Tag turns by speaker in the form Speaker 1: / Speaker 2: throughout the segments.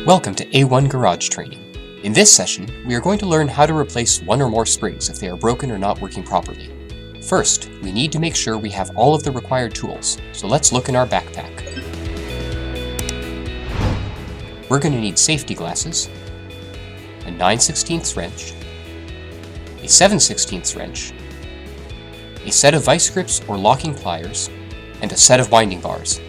Speaker 1: Welcome to A1 Garage Training. In this session, we are going to learn how to replace one or more springs if they are broken or not working properly. First, we need to make sure we have all of the required tools, so let's look in our backpack. We're going to need safety glasses, a 9/16 wrench, a 7/16 wrench, a set of vice grips or locking pliers, and a set of winding bars.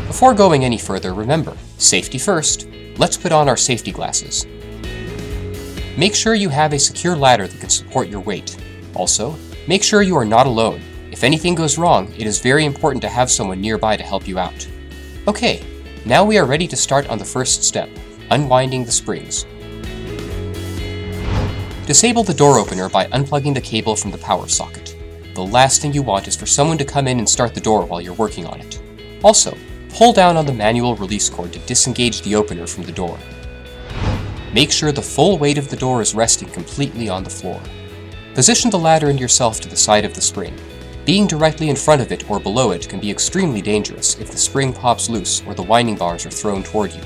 Speaker 1: Before going any further, remember, safety first. Let's put on our safety glasses. Make sure you have a secure ladder that can support your weight. Also, make sure you are not alone. If anything goes wrong, it is very important to have someone nearby to help you out. Okay, now we are ready to start on the first step, unwinding the springs. Disable the door opener by unplugging the cable from the power socket. The last thing you want is for someone to come in and start the door while you're working on it. Also, pull down on the manual release cord to disengage the opener from the door. Make sure the full weight of the door is resting completely on the floor. Position the ladder and yourself to the side of the spring. Being directly in front of it or below it can be extremely dangerous if the spring pops loose or the winding bars are thrown toward you.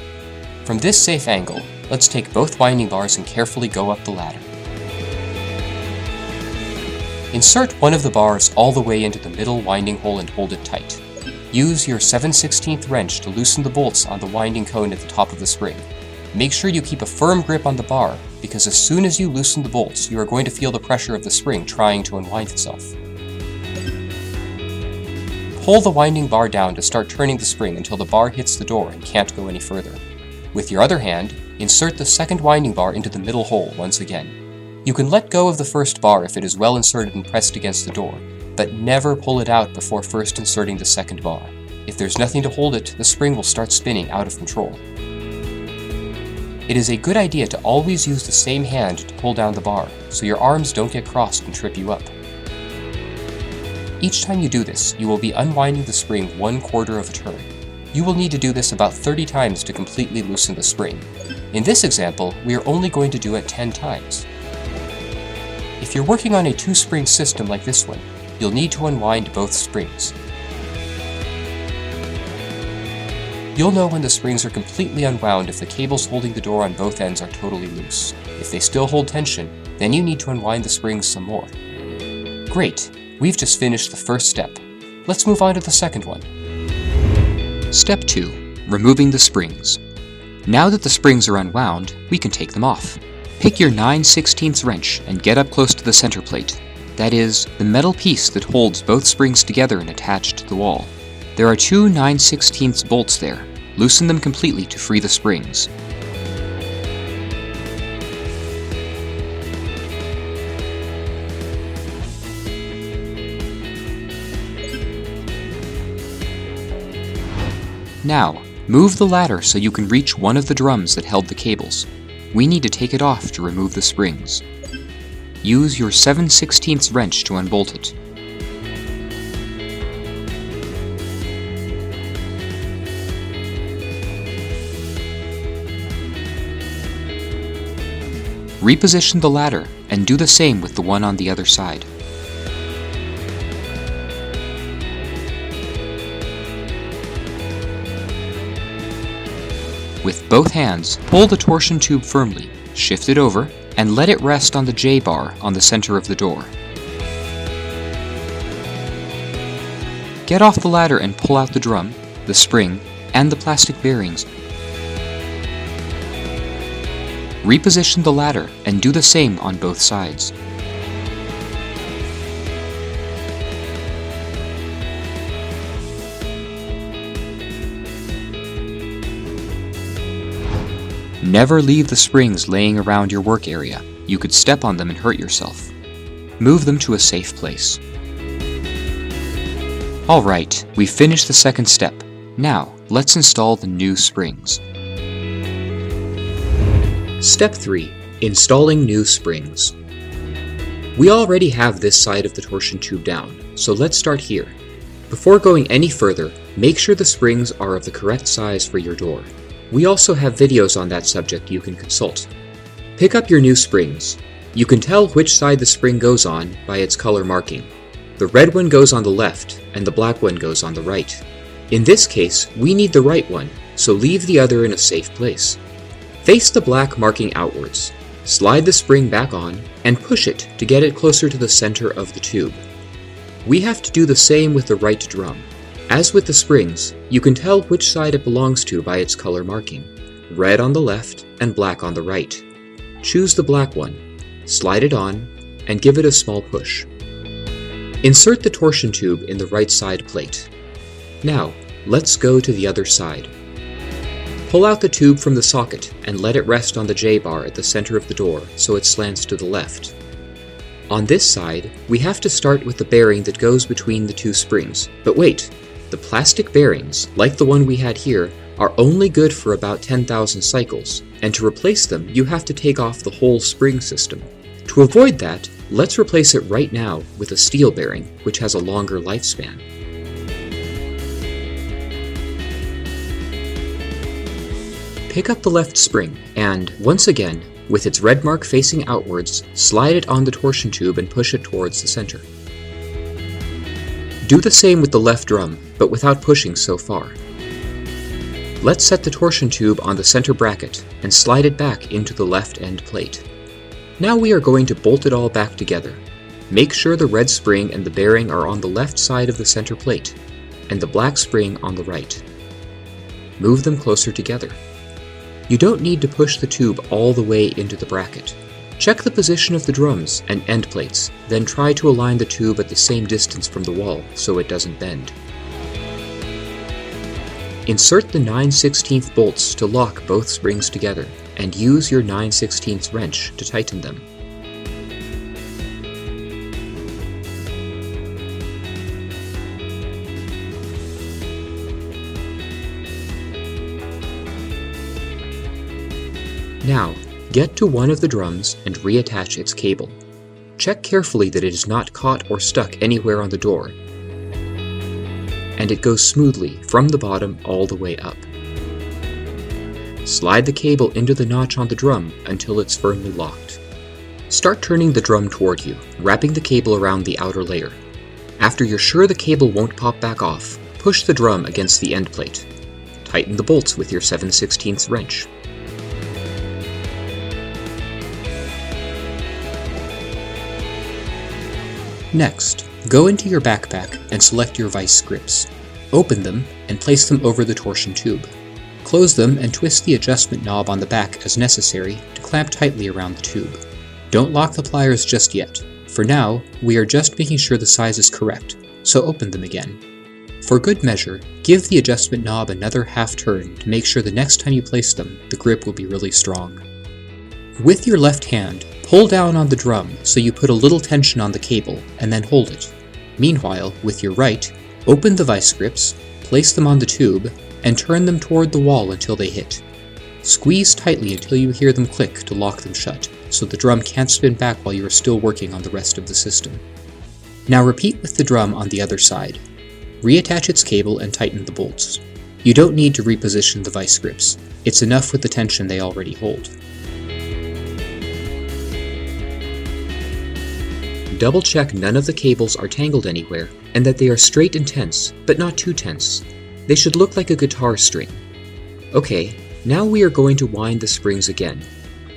Speaker 1: From this safe angle, let's take both winding bars and carefully go up the ladder. Insert one of the bars all the way into the middle winding hole and hold it tight. Use your 7/16 wrench to loosen the bolts on the winding cone at the top of the spring. Make sure you keep a firm grip on the bar, because as soon as you loosen the bolts, you are going to feel the pressure of the spring trying to unwind itself. Pull the winding bar down to start turning the spring until the bar hits the door and can't go any further. With your other hand, insert the second winding bar into the middle hole once again. You can let go of the first bar if it is well inserted and pressed against the door, but never pull it out before first inserting the second bar. If there's nothing to hold it, the spring will start spinning out of control. It is a good idea to always use the same hand to pull down the bar, so your arms don't get crossed and trip you up. Each time you do this, you will be unwinding the spring 1/4 of a turn. You will need to do this about 30 times to completely loosen the spring. In this example, we are only going to do it 10 times. If you're working on a 2-spring system like this one, you'll need to unwind both springs. You'll know when the springs are completely unwound if the cables holding the door on both ends are totally loose. If they still hold tension, then you need to unwind the springs some more. Great, we've just finished the first step. Let's move on to the second one. Step 2. Removing the springs. Now that the springs are unwound, we can take them off. Pick your 9/16 wrench and get up close to the center plate. That is, the metal piece that holds both springs together and attached to the wall. There are 2 9/16 bolts there. Loosen them completely to free the springs. Now, move the ladder so you can reach one of the drums that held the cables. We need to take it off to remove the springs. Use your 7/16 wrench to unbolt it. Reposition the ladder and do the same with the one on the other side. With both hands, pull the torsion tube firmly, shift it over, and let it rest on the J-bar on the center of the door. Get off the ladder and pull out the drum, the spring, and the plastic bearings. Reposition the ladder and do the same on both sides. Never leave the springs laying around your work area. You could step on them and hurt yourself. Move them to a safe place. Alright, we've finished the second step. Now, let's install the new springs. Step 3. Installing new springs. We already have this side of the torsion tube down, so let's start here. Before going any further, make sure the springs are of the correct size for your door. We also have videos on that subject you can consult. Pick up your new springs. You can tell which side the spring goes on by its color marking. The red one goes on the left, and the black one goes on the right.
Speaker 2: In this case, we need the right one, so leave the other in a safe place. Face the black marking outwards, slide the spring back on, and push it to get it closer to the center of the tube. We have to do the same with the right drum. As with the springs, you can tell which side it belongs to by its color marking: red on the left and black on the right. Choose the black one, slide it on, and give it a small push. Insert the torsion tube in the right side plate. Now, let's go to the other side. Pull out the tube from the socket and let it rest on the J-bar at the center of the door so it slants to the left. On this side, we have to start with the bearing that goes between the two springs. But wait, the plastic bearings, like the one we had here, are only good for about 10,000 cycles, and to replace them you have to take off the whole spring system. To avoid that, let's replace it right now with a steel bearing, which has a longer lifespan. Pick up the left spring and, once again, with its red mark facing outwards, slide it on the torsion tube and push it towards the center. Do the same with the left drum, but without pushing so far. Let's set the torsion tube on the center bracket and slide it back into the left end plate. Now we are going to bolt it all back together. Make sure the red spring and the bearing are on the left side of the center plate, and the black spring on the right. Move them closer together. You don't need to push the tube all the way into the bracket. Check the position of the drums and end plates, then try to align the tube at the same distance from the wall so it doesn't bend. Insert the 9/16 bolts to lock both springs together, and use your 9/16 wrench to tighten them. Now, get to one of the drums and reattach its cable. Check carefully that it is not caught or stuck anywhere on the door, and it goes smoothly from the bottom all the way up. Slide the cable into the notch on the drum until it's firmly locked. Start turning the drum toward you, wrapping the cable around the outer layer. After you're sure the cable won't pop back off, push the drum against the end plate. Tighten the bolts with your 7/16 wrench.
Speaker 1: Next, go into your backpack and select your vice grips. Open them and place them over the torsion tube. Close them and twist the adjustment knob on the back as necessary to clamp tightly around the tube. Don't lock the pliers just yet. For now, we are just making sure the size is correct, so open them again. For good measure, give the adjustment knob another half turn to make sure the next time you place them, the grip will be really strong. With your left hand, pull down on the drum so you put a little tension on the cable and then hold it. Meanwhile, with your right, open the vice grips, place them on the tube, and turn them toward the wall until they hit. Squeeze tightly until you hear them click to lock them shut, so the drum can't spin back while you are still working on the rest of the system. Now repeat with the drum on the other side. Reattach its cable and tighten the bolts. You don't need to reposition the vice grips. It's enough with the tension they already hold. Double check none of the cables are tangled anywhere, and that they are straight and tense, but not too tense. They should look like a guitar string. Okay, now we are going to wind the springs again.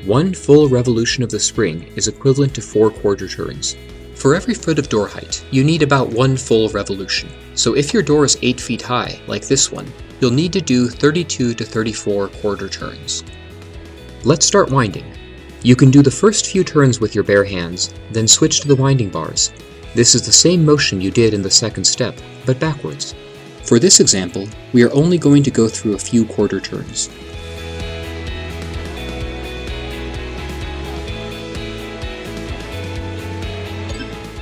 Speaker 1: One full revolution of the spring is equivalent to 4 quarter turns. For every foot of door height, you need about 1 full revolution. So if your door is 8 feet high, like this one, you'll need to do 32 to 34 quarter turns. Let's start winding. You can do the first few turns with your bare hands, then switch to the winding bars. This is the same motion you did in the second step, but backwards. For this example, we are only going to go through a few quarter turns.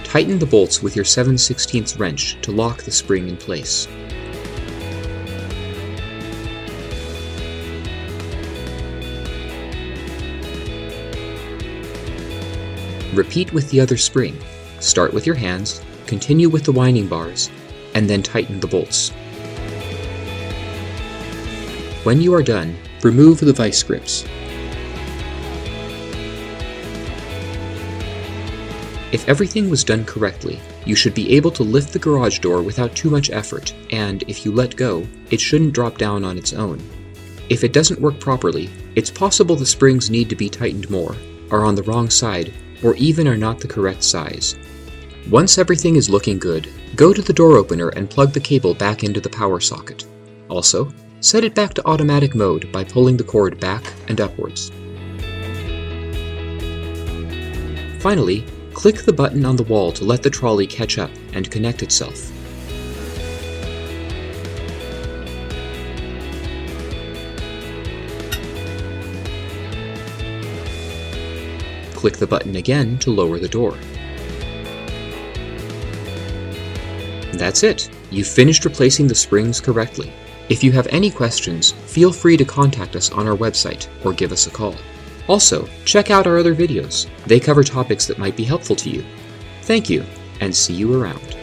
Speaker 1: Tighten the bolts with your 7/16 wrench to lock the spring in place. Repeat with the other spring. Start with your hands, continue with the winding bars, and then tighten the bolts. When you are done, remove the vice grips.
Speaker 2: If everything was done correctly, you should be able to lift the garage door without too much effort, and if you let go, it shouldn't drop down on its own. If it doesn't work properly, it's possible the springs need to be tightened more, are on the wrong side, or even are not the correct size. Once everything is looking good, go to the door opener and plug the cable back into the power socket. Also, set it back to automatic mode by pulling the cord back and upwards. Finally, click the button on the wall to let the trolley catch up and connect itself. Click the button again to lower the door. That's it! You've finished replacing the springs correctly. If you have any questions, feel free to contact us on our website or give us a call. Also, check out our other videos. They cover topics that might be helpful to you. Thank you, and see you around.